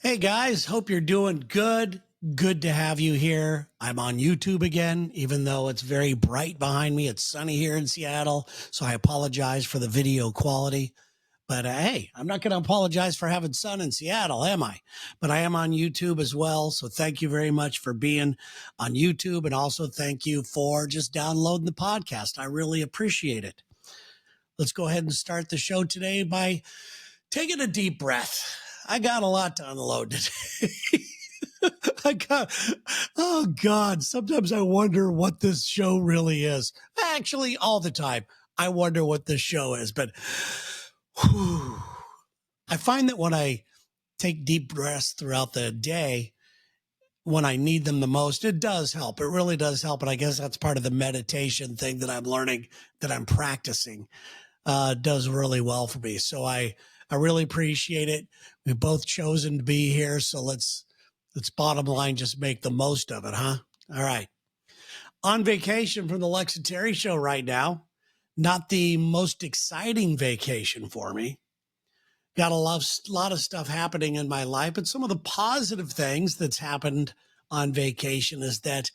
Hey guys, hope you're doing good. Good to have you here. I'm on YouTube again, even though it's very bright behind me. It's sunny here in Seattle, so I apologize for the video quality. But hey, I'm not going to apologize for having sun in Seattle, am I? But I am on YouTube as well, so thank you very much for being on YouTube, and also thank you for just downloading the podcast. I really appreciate it. Let's go ahead and start the show today by taking a deep breath. I got a lot to unload today. Oh God, sometimes I wonder what this show really is. Actually, all the time, I wonder what this show is. But whew, I find that when I take deep breaths throughout the day, when I need them the most, it does help. It really does help. And I guess that's part of the meditation thing that I'm learning, that I'm practicing, does really well for me. So I really appreciate it. We've both chosen to be here. So let's bottom line, just make the most of it, huh? All right. On vacation from the Lex and Terry show right now. Not the most exciting vacation for me. Got a lot of stuff happening in my life, but some of the positive things that's happened on vacation is that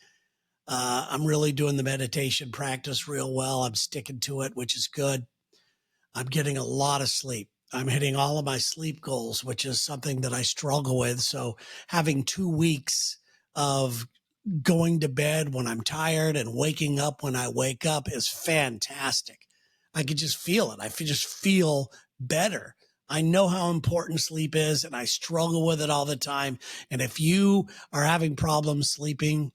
I'm really doing the meditation practice real well. I'm sticking to it, which is good. I'm getting a lot of sleep. I'm hitting all of my sleep goals, which is something that I struggle with. So having 2 weeks of going to bed when I'm tired and waking up when I wake up is fantastic. I could just feel it. Just feel better. I know how important sleep is, and I struggle with it all the time. And if you are having problems sleeping,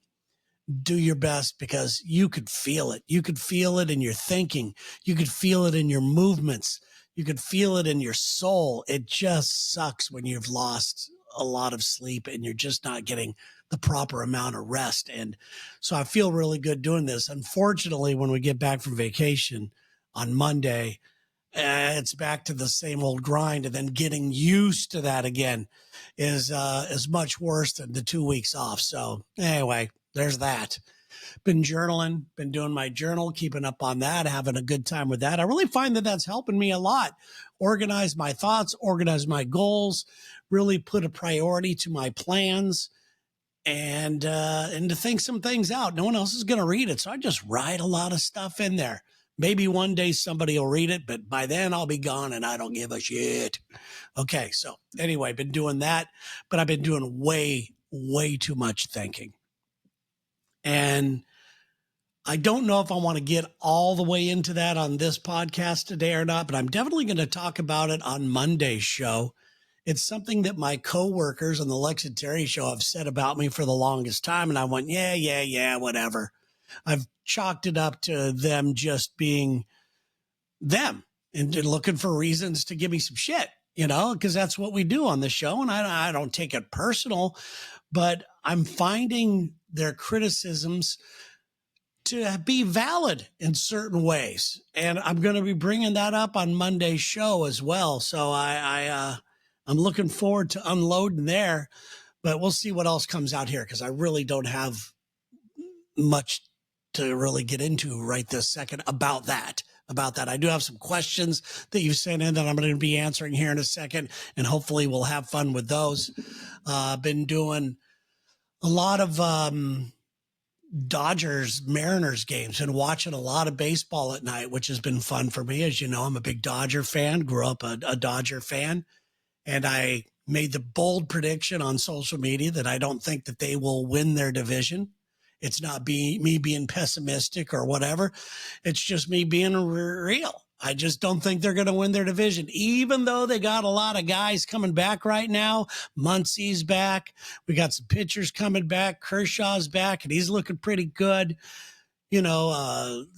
do your best, because you could feel it. You could feel it in your thinking. You could feel it in your movements. You could feel it in your soul. It just sucks when you've lost a lot of sleep and you're just not getting the proper amount of rest. And so I feel really good doing this. Unfortunately, when we get back from vacation on Monday, it's back to the same old grind. And then getting used to that again is much worse than the 2 weeks off. So anyway, there's that. Been journaling, been doing my journal, keeping up on that, having a good time with that. I really find that that's helping me a lot. Organize my thoughts, organize my goals, really put a priority to my plans, and to think some things out. No one else is going to read it, so I just write a lot of stuff in there. Maybe one day somebody will read it, but by then I'll be gone and I don't give a shit. Okay, so anyway, been doing that, but I've been doing way too much thinking. And I don't know if I want to get all the way into that on this podcast today or not, but I'm definitely going to talk about it on Monday's show. It's something that my coworkers on the Lex and Terry show have said about me for the longest time. And I went, yeah, whatever. I've chalked it up to them just being them and looking for reasons to give me some shit, because that's what we do on the show. And I don't take it personal, but I'm finding their criticisms to be valid in certain ways. And I'm going to be bringing that up on Monday's show as well. So I'm looking forward to unloading there, but we'll see what else comes out here, because I really don't have much to really get into right this second about that. I do have some questions that you've sent in that I'm going to be answering here in a second, and hopefully we'll have fun with those. Been doing a lot of Dodgers Mariners games and watching a lot of baseball at night, which has been fun for me. As you know, I'm a big Dodger fan, grew up a Dodger fan, and I made the bold prediction on social media that I don't think that they will win their division. It's not me being pessimistic or whatever. It's just me being real. I just don't think they're going to win their division, even though they got a lot of guys coming back right now. Muncy's back. We got some pitchers coming back. Kershaw's back, and he's looking pretty good. Mookie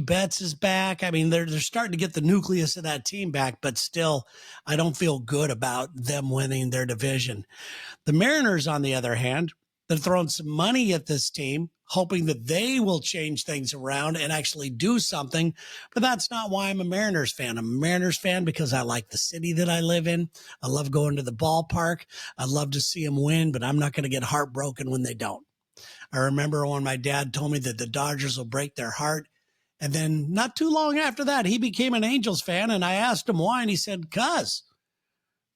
Betts is back. I mean, they're starting to get the nucleus of that team back, but still, I don't feel good about them winning their division. The Mariners, on the other hand, they're throwing some money at this team, hoping that they will change things around and actually do something. But that's not why I'm a Mariners fan. I'm a Mariners fan because I like the city that I live in. I love going to the ballpark. I love to see them win, but I'm not going to get heartbroken when they don't. I remember when my dad told me that the Dodgers will break their heart. And then not too long after that, he became an Angels fan. And I asked him why. And he said, "'Cause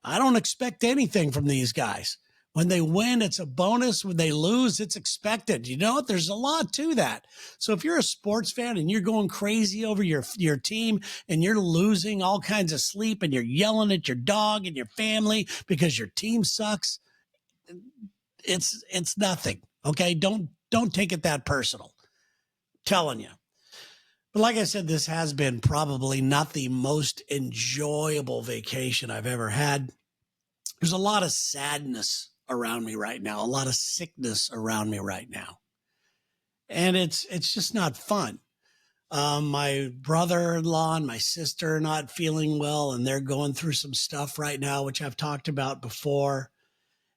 I don't expect anything from these guys. When they win, it's a bonus. When they lose, it's expected. You know what? There's a lot to that. So if you're a sports fan and you're going crazy over your team and you're losing all kinds of sleep and you're yelling at your dog and your family because your team sucks, it's nothing. Okay? Don't take it that personal. Telling you. But like I said, this has been probably not the most enjoyable vacation I've ever had. There's a lot of sadness around me right now, a lot of sickness around me right now. And it's just not fun. My brother-in-law and my sister are not feeling well, and they're going through some stuff right now, which I've talked about before.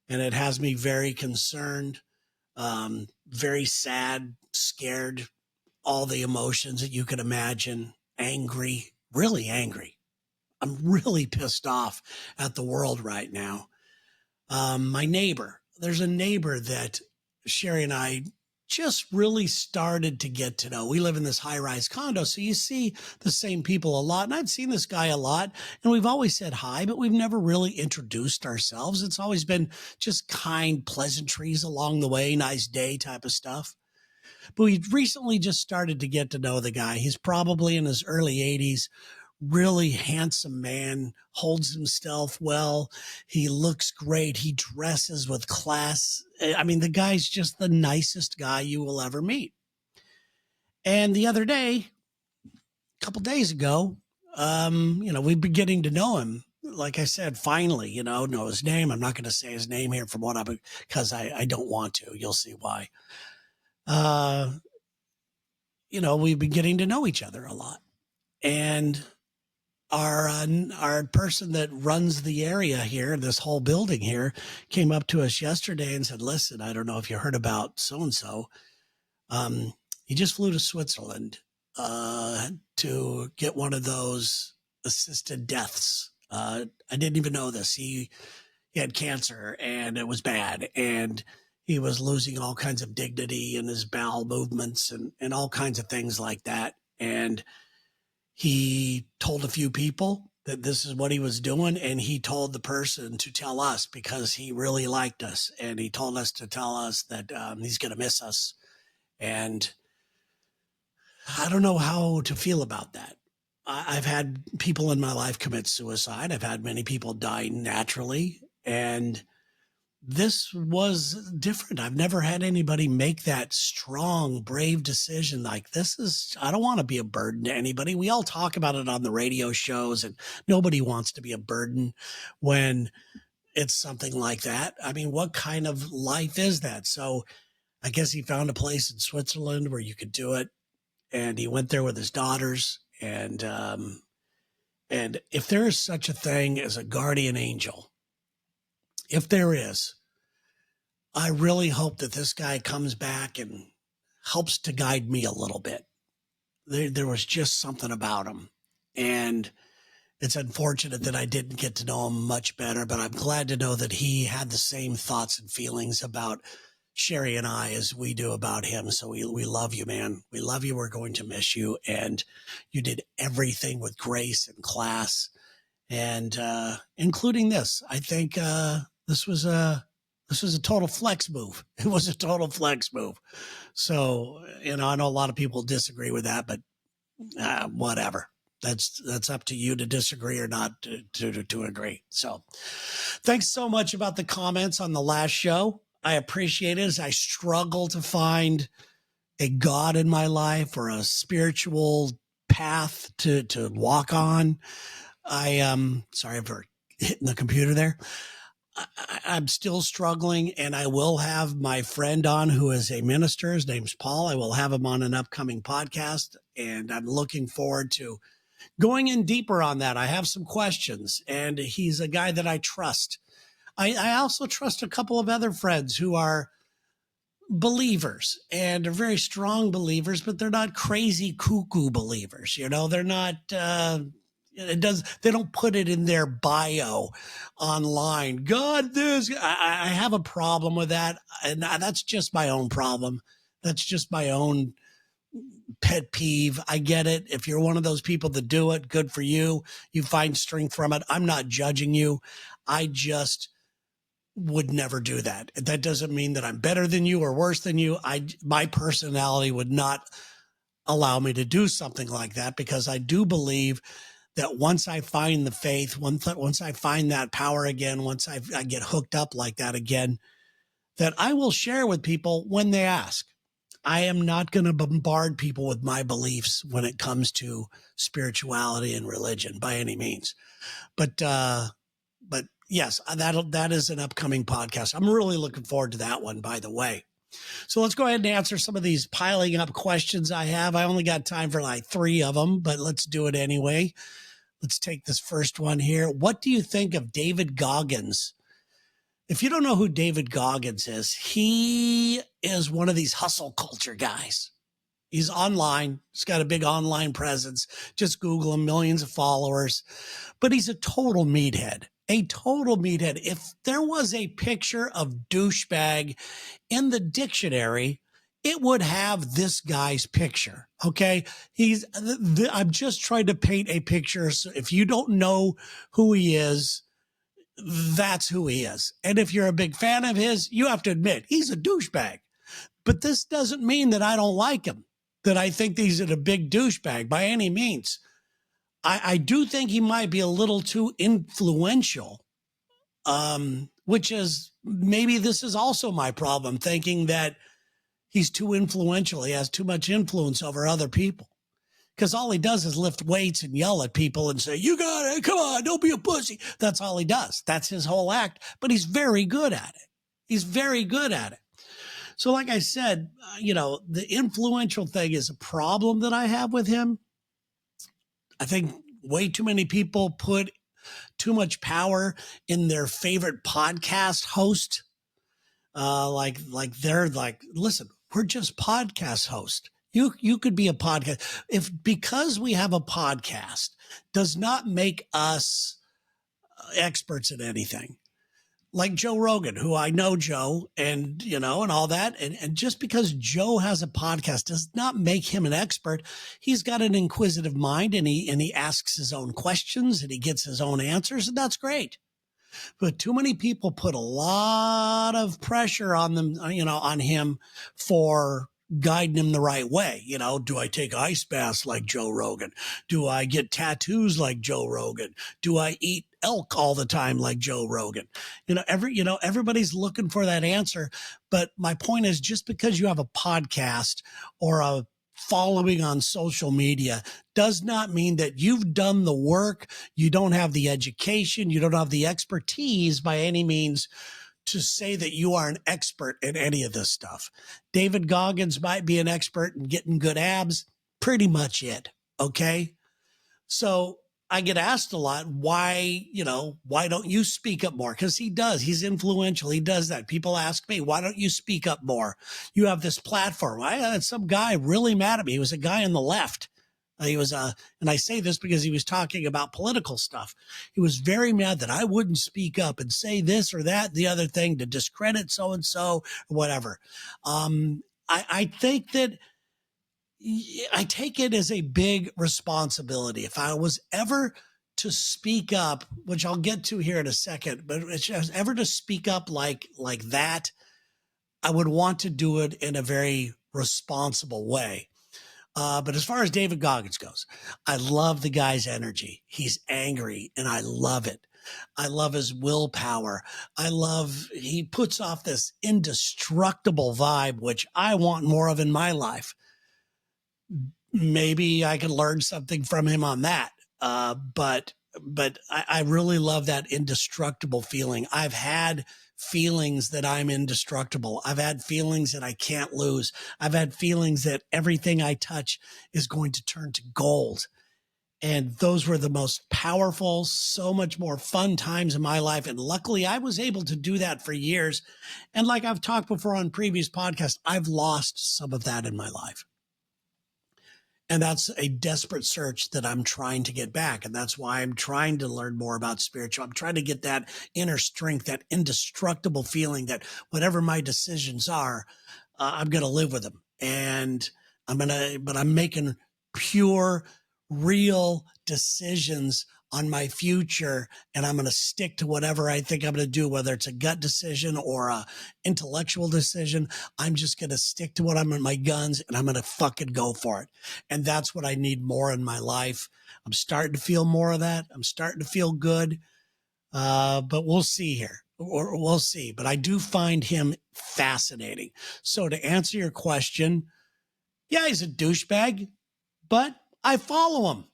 And it has me very concerned, very sad, scared, all the emotions that you can imagine, angry, really angry. I'm really pissed off at the world right now. There's a neighbor that Sherry and I just really started to get to know. We live in this high-rise condo, so you see the same people a lot. And I've seen this guy a lot, and we've always said hi, but we've never really introduced ourselves. It's always been just kind pleasantries along the way, nice day type of stuff. But we recently just started to get to know the guy. He's probably in his early 80s. Really handsome man, holds himself well. He looks great. He dresses with class. I mean, the guy's just the nicest guy you will ever meet. And the other day, a couple days ago, we've been getting to know him. Like I said, finally, know his name. I'm not going to say his name here because I don't want to. You'll see why. We've been getting to know each other a lot. And our person that runs the area here, this whole building here, came up to us yesterday and said, listen, I don't know if you heard about so-and-so. He just flew to Switzerland to get one of those assisted deaths. I didn't even know this. He had cancer and it was bad. And he was losing all kinds of dignity in his bowel movements and all kinds of things like that. And he told a few people that this is what he was doing, and he told the person to tell us because he really liked us, and he told us to tell us that he's going to miss us. And I don't know how to feel about that. I've had people in my life commit suicide. I've had many people die naturally, and this was different. I've never had anybody make that strong, brave decision like this. I don't want to be a burden to anybody. We all talk about it on the radio shows, and nobody wants to be a burden when it's something like that. I mean, what kind of life is that? So I guess he found a place in Switzerland where you could do it. And he went there with his daughters. And if there is such a thing as a guardian angel, if there is, I really hope that this guy comes back and helps to guide me a little bit. There was just something about him. And it's unfortunate that I didn't get to know him much better, but I'm glad to know that he had the same thoughts and feelings about Sherry and I as we do about him. So we love you, man. We love you. We're going to miss you. And you did everything with grace and class, and including this. I think this was a total flex move. It was a total flex move. So, I know a lot of people disagree with that, but whatever. That's up to you to disagree or not to agree. So thanks so much about the comments on the last show. I appreciate it as I struggle to find a God in my life or a spiritual path to walk on. Sorry for hitting the computer there. I'm still struggling, and I will have my friend on who is a minister. His name's Paul. I will have him on an upcoming podcast, and I'm looking forward to going in deeper on that. I have some questions, and he's a guy that I trust. I also trust a couple of other friends who are believers and are very strong believers, but they're not crazy cuckoo believers. They're not, they don't put it in their bio online. God, I have a problem with that. And that's just my own problem. That's just my own pet peeve. I get it. If you're one of those people that do it, good for you. You find strength from it. I'm not judging you. I just would never do that. That doesn't mean that I'm better than you or worse than you. My personality would not allow me to do something like that, because I do believe that once I find the faith, once I find that power again, once I get hooked up like that again, that I will share with people when they ask. I am not going to bombard people with my beliefs when it comes to spirituality and religion by any means. But yes, that is an upcoming podcast. I'm really looking forward to that one, by the way. So let's go ahead and answer some of these piling up questions I have. I only got time for like 3 of them, but let's do it anyway. Let's take this first one here. What do you think of David Goggins? If you don't know who David Goggins is, he is one of these hustle culture guys. He's online. He's got a big online presence. Just Google him, millions of followers. But he's a total meathead. A total meathead. If there was a picture of douchebag in the dictionary, it would have this guy's picture. Okay. I'm just trying to paint a picture. So if you don't know who he is, that's who he is. And if you're a big fan of his, you have to admit he's a douchebag. But this doesn't mean that I don't like him, that I think he's a big douchebag by any means. I do think he might be a little too influential, which is maybe this is also my problem, thinking that he's too influential. He has too much influence over other people. Because all he does is lift weights and yell at people and say, you got it, come on, don't be a pussy. That's all he does. That's his whole act. But he's very good at it. He's very good at it. So like I said, the influential thing is a problem that I have with him. I think way too many people put too much power in their favorite podcast host. Like they're like, listen, we're just podcast hosts. You could be a podcast. Because we have a podcast does not make us experts at anything. Like Joe Rogan, who I know Joe and all that. And just because Joe has a podcast does not make him an expert. He's got an inquisitive mind, and he asks his own questions and he gets his own answers, and that's great. But too many people put a lot of pressure on them, on him for guiding him the right way. Do I take ice baths like Joe Rogan? Do I get tattoos like Joe Rogan? Do I eat elk all the time like Joe Rogan? Everybody's looking for that answer. But my point is, just because you have a podcast or a following on social media does not mean that you've done the work. You don't have the education. You don't have the expertise by any means to say that you are an expert in any of this stuff. David Goggins might be an expert in getting good abs. Pretty much it. Okay. So I get asked a lot, why don't you speak up more? Because he does. He's influential. He does that. People ask me, why don't you speak up more? You have this platform. I had some guy really mad at me. He was a guy on the left. And I say this because he was talking about political stuff. He was very mad that I wouldn't speak up and say this or that, the other thing, to discredit so-and-so or whatever. I think that I take it as a big responsibility. If I was ever to speak up, which I'll get to here in a second, but if I was ever to speak up like that, I would want to do it in a very responsible way. But as far as David Goggins goes, I love the guy's energy. He's angry, and I love it. I love his willpower. He puts off this indestructible vibe, which I want more of in my life. Maybe I could learn something from him on that. But I really love that indestructible feeling. I've had feelings that I'm indestructible. I've had feelings that I can't lose. I've had feelings that everything I touch is going to turn to gold. And those were the most powerful, so much more fun times in my life. And luckily I was able to do that for years. And like I've talked before on previous podcasts, I've lost some of that in my life. And that's a desperate search that I'm trying to get back. And that's why I'm trying to learn more about spiritual. I'm trying to get that inner strength, that indestructible feeling that whatever my decisions are, I'm going to live with them. And I'm making pure, real decisions on my future, and I'm going to stick to whatever I think I'm going to do, whether it's a gut decision or a intellectual decision. I'm just going to stick to what I'm in my guns, and I'm going to fucking go for it. And that's what I need more in my life. I'm starting to feel more of that. I'm starting to feel good. But we'll see here, or we'll see. But I do find him fascinating. So to answer your question, yeah, he's a douchebag, but I follow him.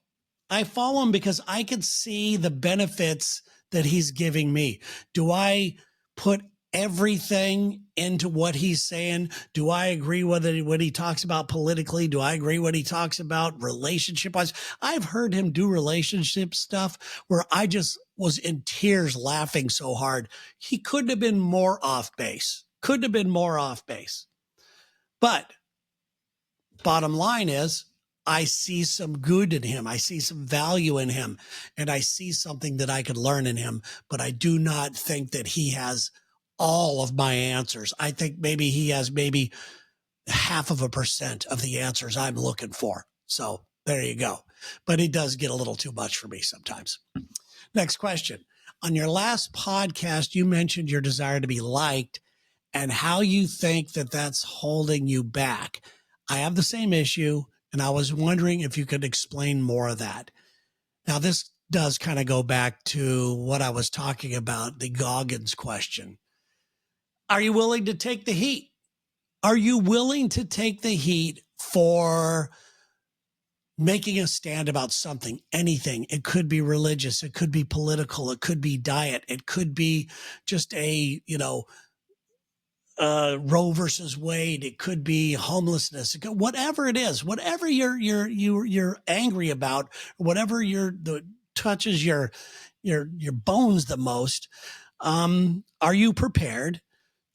I follow him because I can see the benefits that he's giving me. Do I put everything into what he's saying? Do I agree with it when he talks about politically? Do I agree when he talks about relationship-wise? I've heard him do relationship stuff where I just was in tears laughing so hard. He couldn't have been more off base. Couldn't have been more off base. But bottom line is, I see some good in him. I see some value in him, and I see something that I could learn in him, but I do not think that he has all of my answers. I think maybe he has maybe 0.5% of the answers I'm looking for. So there you go. But he does get a little too much for me sometimes. Next question. On your last podcast, you mentioned your desire to be liked and how you think that that's holding you back. I have the same issue, and I was wondering if you could explain more of that. Now, this does kind of go back to what I was talking about, the Goggins question. Are you willing to take the heat? Are you willing to take the heat for making a stand about something, anything? It could be religious. It could be political. It could be diet. It could be just Roe versus Wade. It could be homelessness. Whatever it is, whatever you're angry about, whatever touches your bones the most. Are you prepared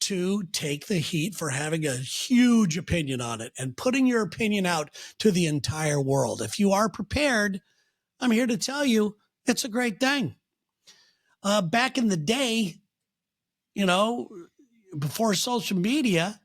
to take the heat for having a huge opinion on it and putting your opinion out to the entire world? If you are prepared, I'm here to tell you it's a great thing. Back in the day, before social media,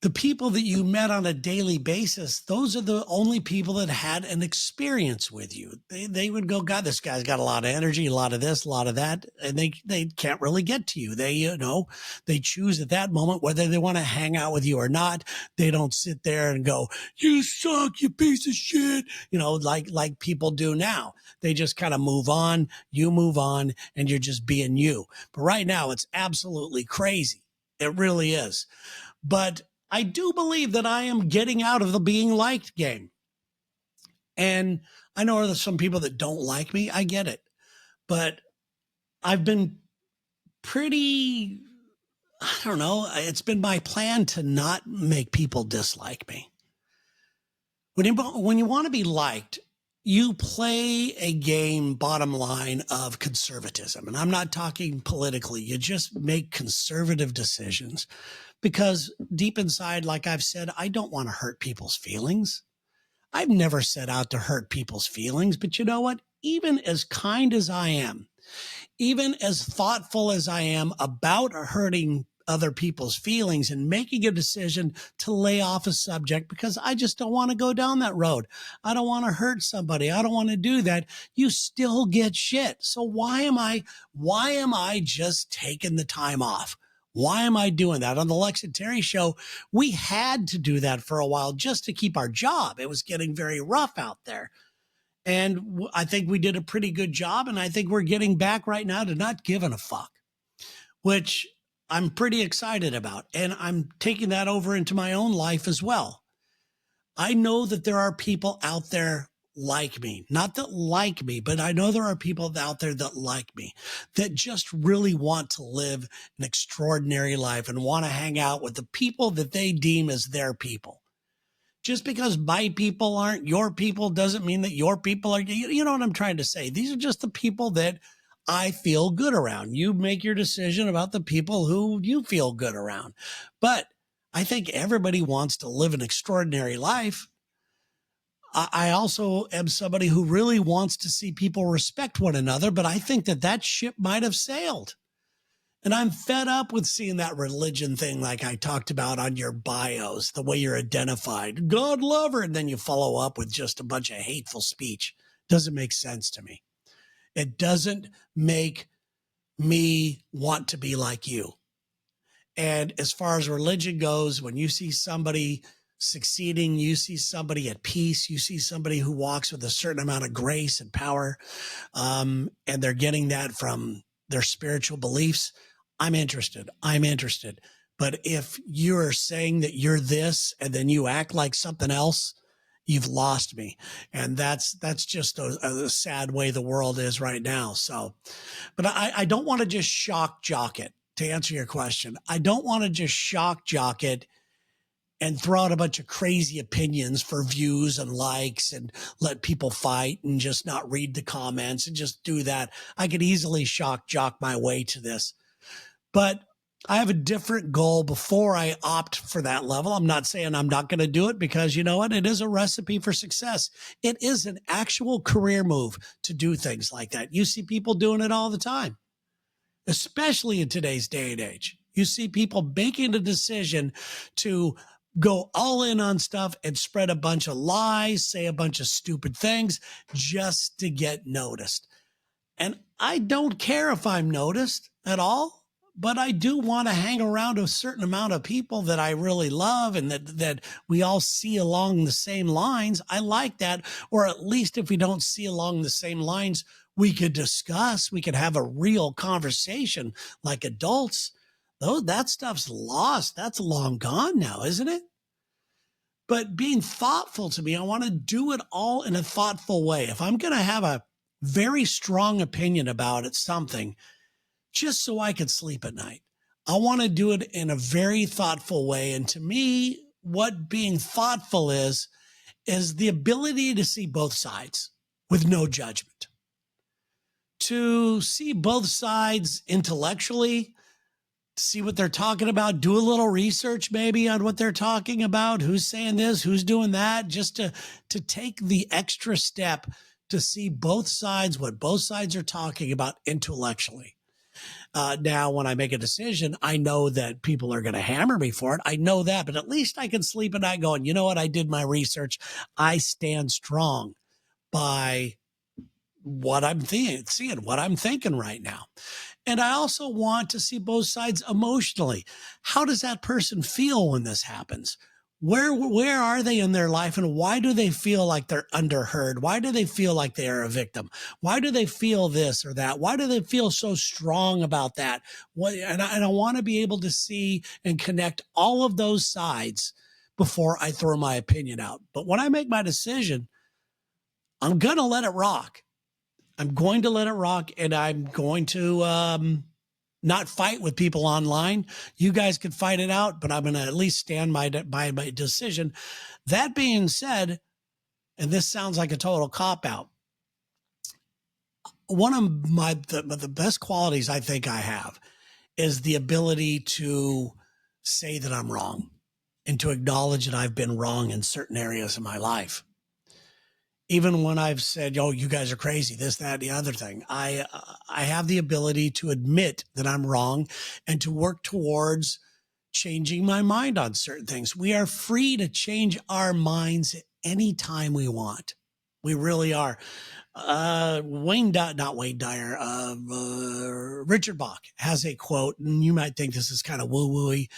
the people that you met on a daily basis, those are the only people that had an experience with you. They would go, God, this guy's got a lot of energy, a lot of this, a lot of that. And they can't really get to you. They choose at that moment whether they want to hang out with you or not. They don't sit there and go, you suck, you piece of shit, like people do now. They just kind of move on, you move on, and you're just being you. But right now it's absolutely crazy. It really is. But I do believe that I am getting out of the being liked game. And I know there's some people that don't like me. I get it. But I've been pretty, I don't know, it's been my plan to not make people dislike me. When you want to be liked, you play a game, bottom line, of conservatism. And I'm not talking politically. You just make conservative decisions. Because deep inside, like I've said, I don't want to hurt people's feelings. I've never set out to hurt people's feelings. But you know what? Even as kind as I am, even as thoughtful as I am about hurting other people's feelings and making a decision to lay off a subject because I just don't want to go down that road. I don't want to hurt somebody. I don't want to do that. You still get shit. So why am I just taking the time off? Why am I doing that? On the Lex and Terry show, we had to do that for a while just to keep our job. It was getting very rough out there. And I think we did a pretty good job. And I think we're getting back right now to not giving a fuck, which I'm pretty excited about. And I'm taking that over into my own life as well. I know that there are people out there like me, not that like me, but I know there are people out there that like me, that just really want to live an extraordinary life and want to hang out with the people that they deem as their people. Just because my people aren't your people doesn't mean that your people are, you know what I'm trying to say? These are just the people that I feel good around. You make your decision about the people who you feel good around. But I think everybody wants to live an extraordinary life. I also am somebody who really wants to see people respect one another, but I think that ship might have sailed. And I'm fed up with seeing that religion thing like I talked about on your bios, the way you're identified, God lover, and then you follow up with just a bunch of hateful speech. Doesn't make sense to me. It doesn't make me want to be like you. And as far as religion goes, when you see somebody succeeding, you see somebody at peace, you see somebody who walks with a certain amount of grace and power, and they're getting that from their spiritual beliefs, I'm interested. I'm interested. But if you're saying that you're this and then you act like something else, you've lost me. And that's just a sad way the world is right now. So, but I don't want to just shock jock it, to answer your question. I don't want to just shock jock it and throw out a bunch of crazy opinions for views and likes and let people fight and just not read the comments and just do that. I could easily shock jock my way to this. But I have a different goal before I opt for that level. I'm not saying I'm not going to do it, because you know what? It is a recipe for success. It is an actual career move to do things like that. You see people doing it all the time, especially in today's day and age. You see people making a decision to go all in on stuff and spread a bunch of lies, say a bunch of stupid things just to get noticed. And I don't care if I'm noticed at all, but I do want to hang around a certain amount of people that I really love and that we all see along the same lines. I like that. Or at least if we don't see along the same lines, we could discuss, we could have a real conversation like adults. Though that stuff's lost. That's long gone now, isn't it? But being thoughtful to me, I want to do it all in a thoughtful way. If I'm going to have a very strong opinion about it, something, just so I could sleep at night, I want to do it in a very thoughtful way. And to me, what being thoughtful is the ability to see both sides with no judgment, to see both sides intellectually, see what they're talking about, do a little research maybe on what they're talking about, who's saying this, who's doing that, just to take the extra step to see both sides, what both sides are talking about intellectually. Now, when I make a decision, I know that people are going to hammer me for it. I know that, but at least I can sleep at night going, you know what? I did my research. I stand strong by what I'm seeing, what I'm thinking right now. And I also want to see both sides emotionally. How does that person feel when this happens? Where are they in their life, and why do they feel like they're underheard? Why do they feel like they are a victim? Why do they feel this or that? Why do they feel so strong about that? And I want to be able to see and connect all of those sides before I throw my opinion out. But when I make my decision, I'm going to let it rock. I'm going to let it rock, and I'm going to not fight with people online. You guys can fight it out, but I'm going to at least stand by my decision. That being said, and this sounds like a total cop-out, one of the best qualities I think I have is the ability to say that I'm wrong and to acknowledge that I've been wrong in certain areas of my life. Even when I've said, "Oh, you guys are crazy," this, that, the other thing, I have the ability to admit that I'm wrong and to work towards changing my mind on certain things. We are free to change our minds anytime we want. We really are. Richard Bach has a quote, and you might think this is kind of woo-wooey,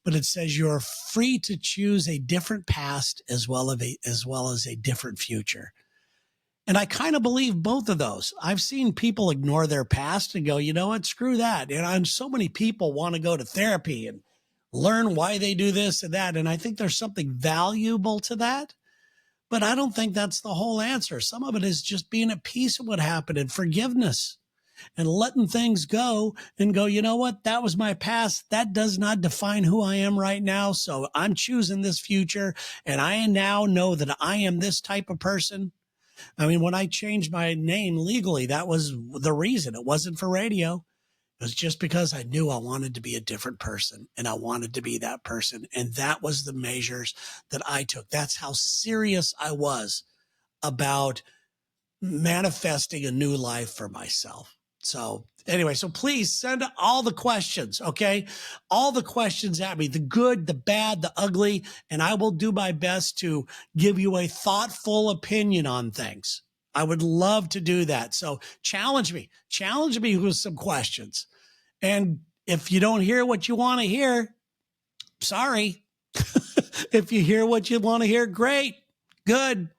but it says you're free to choose a different past as well as a different future. And I kind of believe both of those. I've seen people ignore their past and go, you know what, screw that. And so many people want to go to therapy and learn why they do this and that. And I think there's something valuable to that. But I don't think that's the whole answer. Some of it is just being at peace with what happened and forgiveness and letting things go and go, you know what? That was my past. That does not define who I am right now. So I'm choosing this future. And I now know that I am this type of person. I mean, when I changed my name legally, that was the reason. It wasn't for radio. It was just because I knew I wanted to be a different person and I wanted to be that person. And that was the measures that I took. That's how serious I was about manifesting a new life for myself. So anyway, so please send all the questions, okay? All the questions at me, the good, the bad, the ugly, and I will do my best to give you a thoughtful opinion on things, I would love to do that. So challenge me with some questions. And if you don't hear what you want to hear, sorry. If you hear what you want to hear, great, good.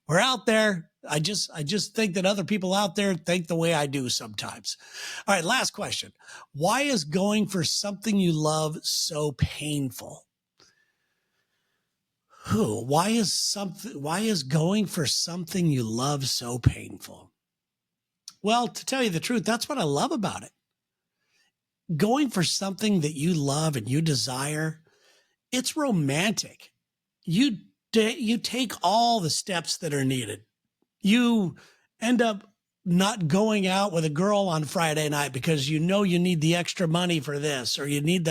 We're out there. I just think that other people out there think the way I do sometimes. All right, last question. Why is going for something you love so painful? Why is going for something you love so painful? Well, to tell you the truth, that's what I love about it. Going for something that you love and you desire, it's romantic. You take all the steps that are needed. You end up not going out with a girl on Friday night because you need the extra money for this, or you need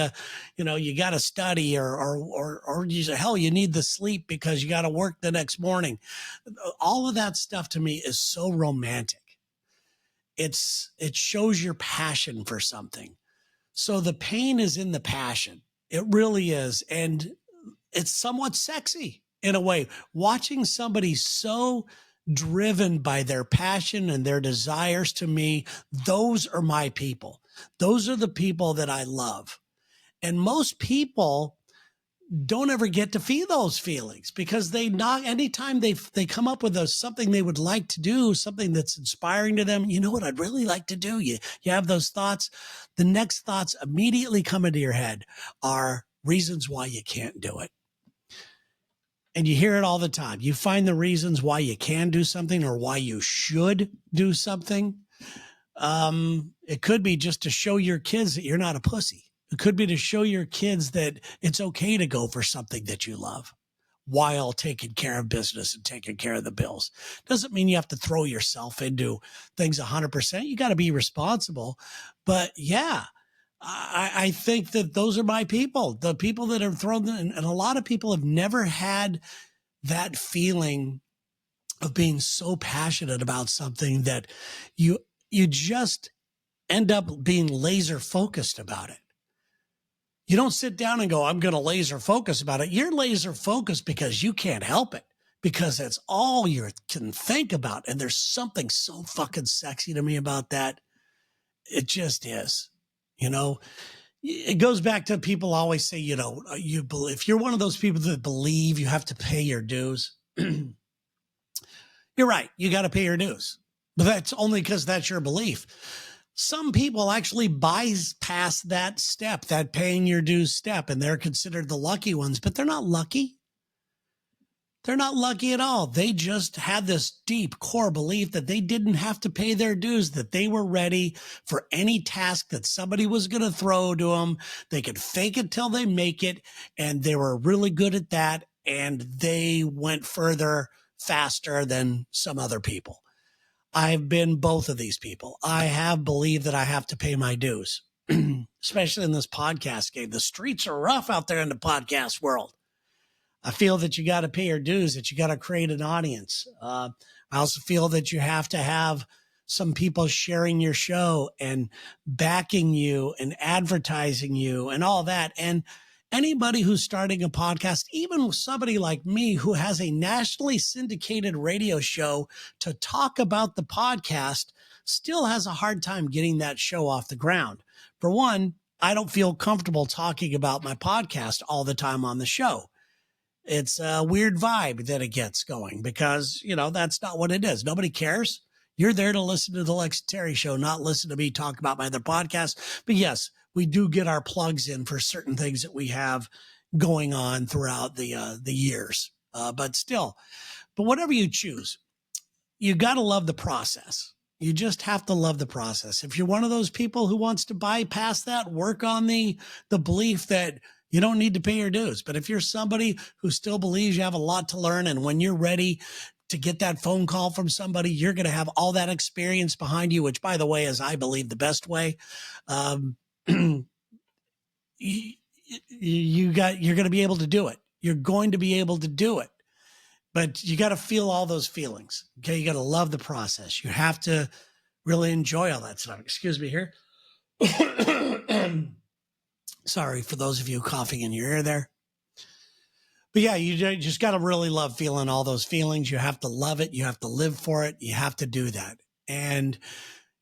you got to study, or you say, hell, you need the sleep because you got to work the next morning. All of that stuff to me is so romantic. It shows your passion for something. So the pain is in the passion. It really is. And it's somewhat sexy in a way. Watching somebody so driven by their passion and their desires, to me, those are my people. Those are the people that I love. And most people don't ever get to feel those feelings because anytime they come up with something they would like to do, something that's inspiring to them, you know what I'd really like to do? You have those thoughts. The next thoughts immediately come into your head are reasons why you can't do it. And you hear it all the time. You find the reasons why you can do something or why you should do something. It could be just to show your kids that you're not a pussy. It could be to show your kids that it's okay to go for something that you love while taking care of business and taking care of the bills. Doesn't mean you have to throw yourself into things 100%. You got to be responsible. But yeah, I think that those are my people, the people that are thrown in. And a lot of people have never had that feeling of being so passionate about something that you just end up being laser focused about it. You don't sit down and go, I'm going to laser focus about it. You're laser focused because you can't help it, because that's all you can think about. And there's something so fucking sexy to me about that. It just is, it goes back to people always say, if you're one of those people that believe you have to pay your dues, you're right. You got to pay your dues, but that's only because that's your belief. Some people actually bypass that step, that paying your dues step, and they're considered the lucky ones, but they're not lucky. They're not lucky at all. They just had this deep core belief that they didn't have to pay their dues, that they were ready for any task that somebody was going to throw to them. They could fake it till they make it, and they were really good at that, and they went further faster than some other people. I've been both of these people. I have believed that I have to pay my dues, especially in this podcast game. The streets are rough out there in the podcast world. I feel that you got to pay your dues, that you got to create an audience. I also feel that you have to have some people sharing your show and backing you and advertising you and all that. And anybody who's starting a podcast, even somebody like me who has a nationally syndicated radio show to talk about the podcast, still has a hard time getting that show off the ground. For one, I don't feel comfortable talking about my podcast all the time on the show. It's a weird vibe that it gets going because, that's not what it is. Nobody cares. You're there to listen to the Lex Terry Show, not listen to me talk about my other podcasts. But yes, we do get our plugs in for certain things that we have going on throughout the years. But whatever you choose, you got to love the process. You just have to love the process. If you're one of those people who wants to bypass that, work on the belief that you don't need to pay your dues. But if you're somebody who still believes you have a lot to learn, and when you're ready to get that phone call from somebody, you're going to have all that experience behind you, which, by the way, is, I believe, the best way. You're going to be able to do it. You're going to be able to do it. But you got to feel all those feelings. Okay. You got to love the process. You have to really enjoy all that stuff. Excuse me here. Sorry for those of you coughing in your ear there. But yeah, you just got to really love feeling all those feelings. You have to love it. You have to live for it. You have to do that. And,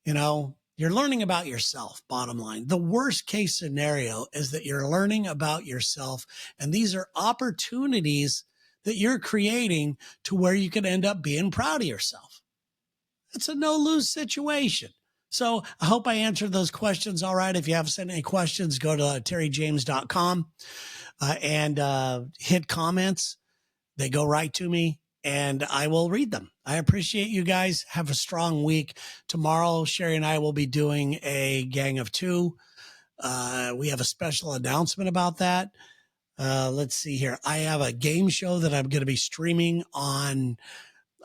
you're learning about yourself, bottom line. The worst case scenario is that you're learning about yourself. And these are opportunities that you're creating to where you can end up being proud of yourself. It's a no-lose situation. So I hope I answered those questions all right. If you have sent any questions, go to terryjames.com and hit comments. They go right to me and I will read them. I appreciate you guys. Have a strong week. Tomorrow, Sherry and I will be doing a Gang of Two. We have a special announcement about that. Let's see here. I have a game show that I'm going to be streaming on.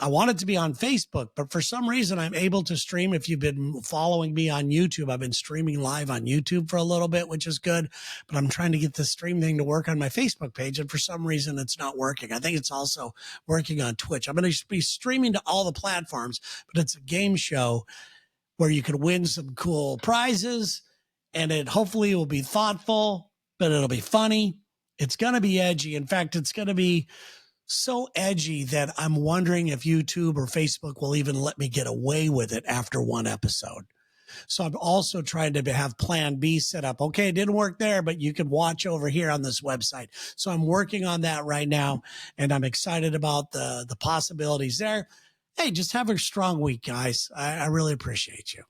I want it to be on Facebook, but for some reason I'm able to stream. If you've been following me on YouTube, I've been streaming live on YouTube for a little bit, which is good, but I'm trying to get the stream thing to work on my Facebook page. And for some reason it's not working. I think it's also working on Twitch. I'm going to be streaming to all the platforms, but it's a game show where you can win some cool prizes and it hopefully will be thoughtful, but it'll be funny. It's going to be edgy. In fact, it's going to be so edgy that I'm wondering if YouTube or Facebook will even let me get away with it after one episode. So I'm also trying to have plan B set up. Okay, it didn't work there, but you can watch over here on this website. So I'm working on that right now, and I'm excited about the possibilities there. Hey, just have a strong week, guys. I really appreciate you.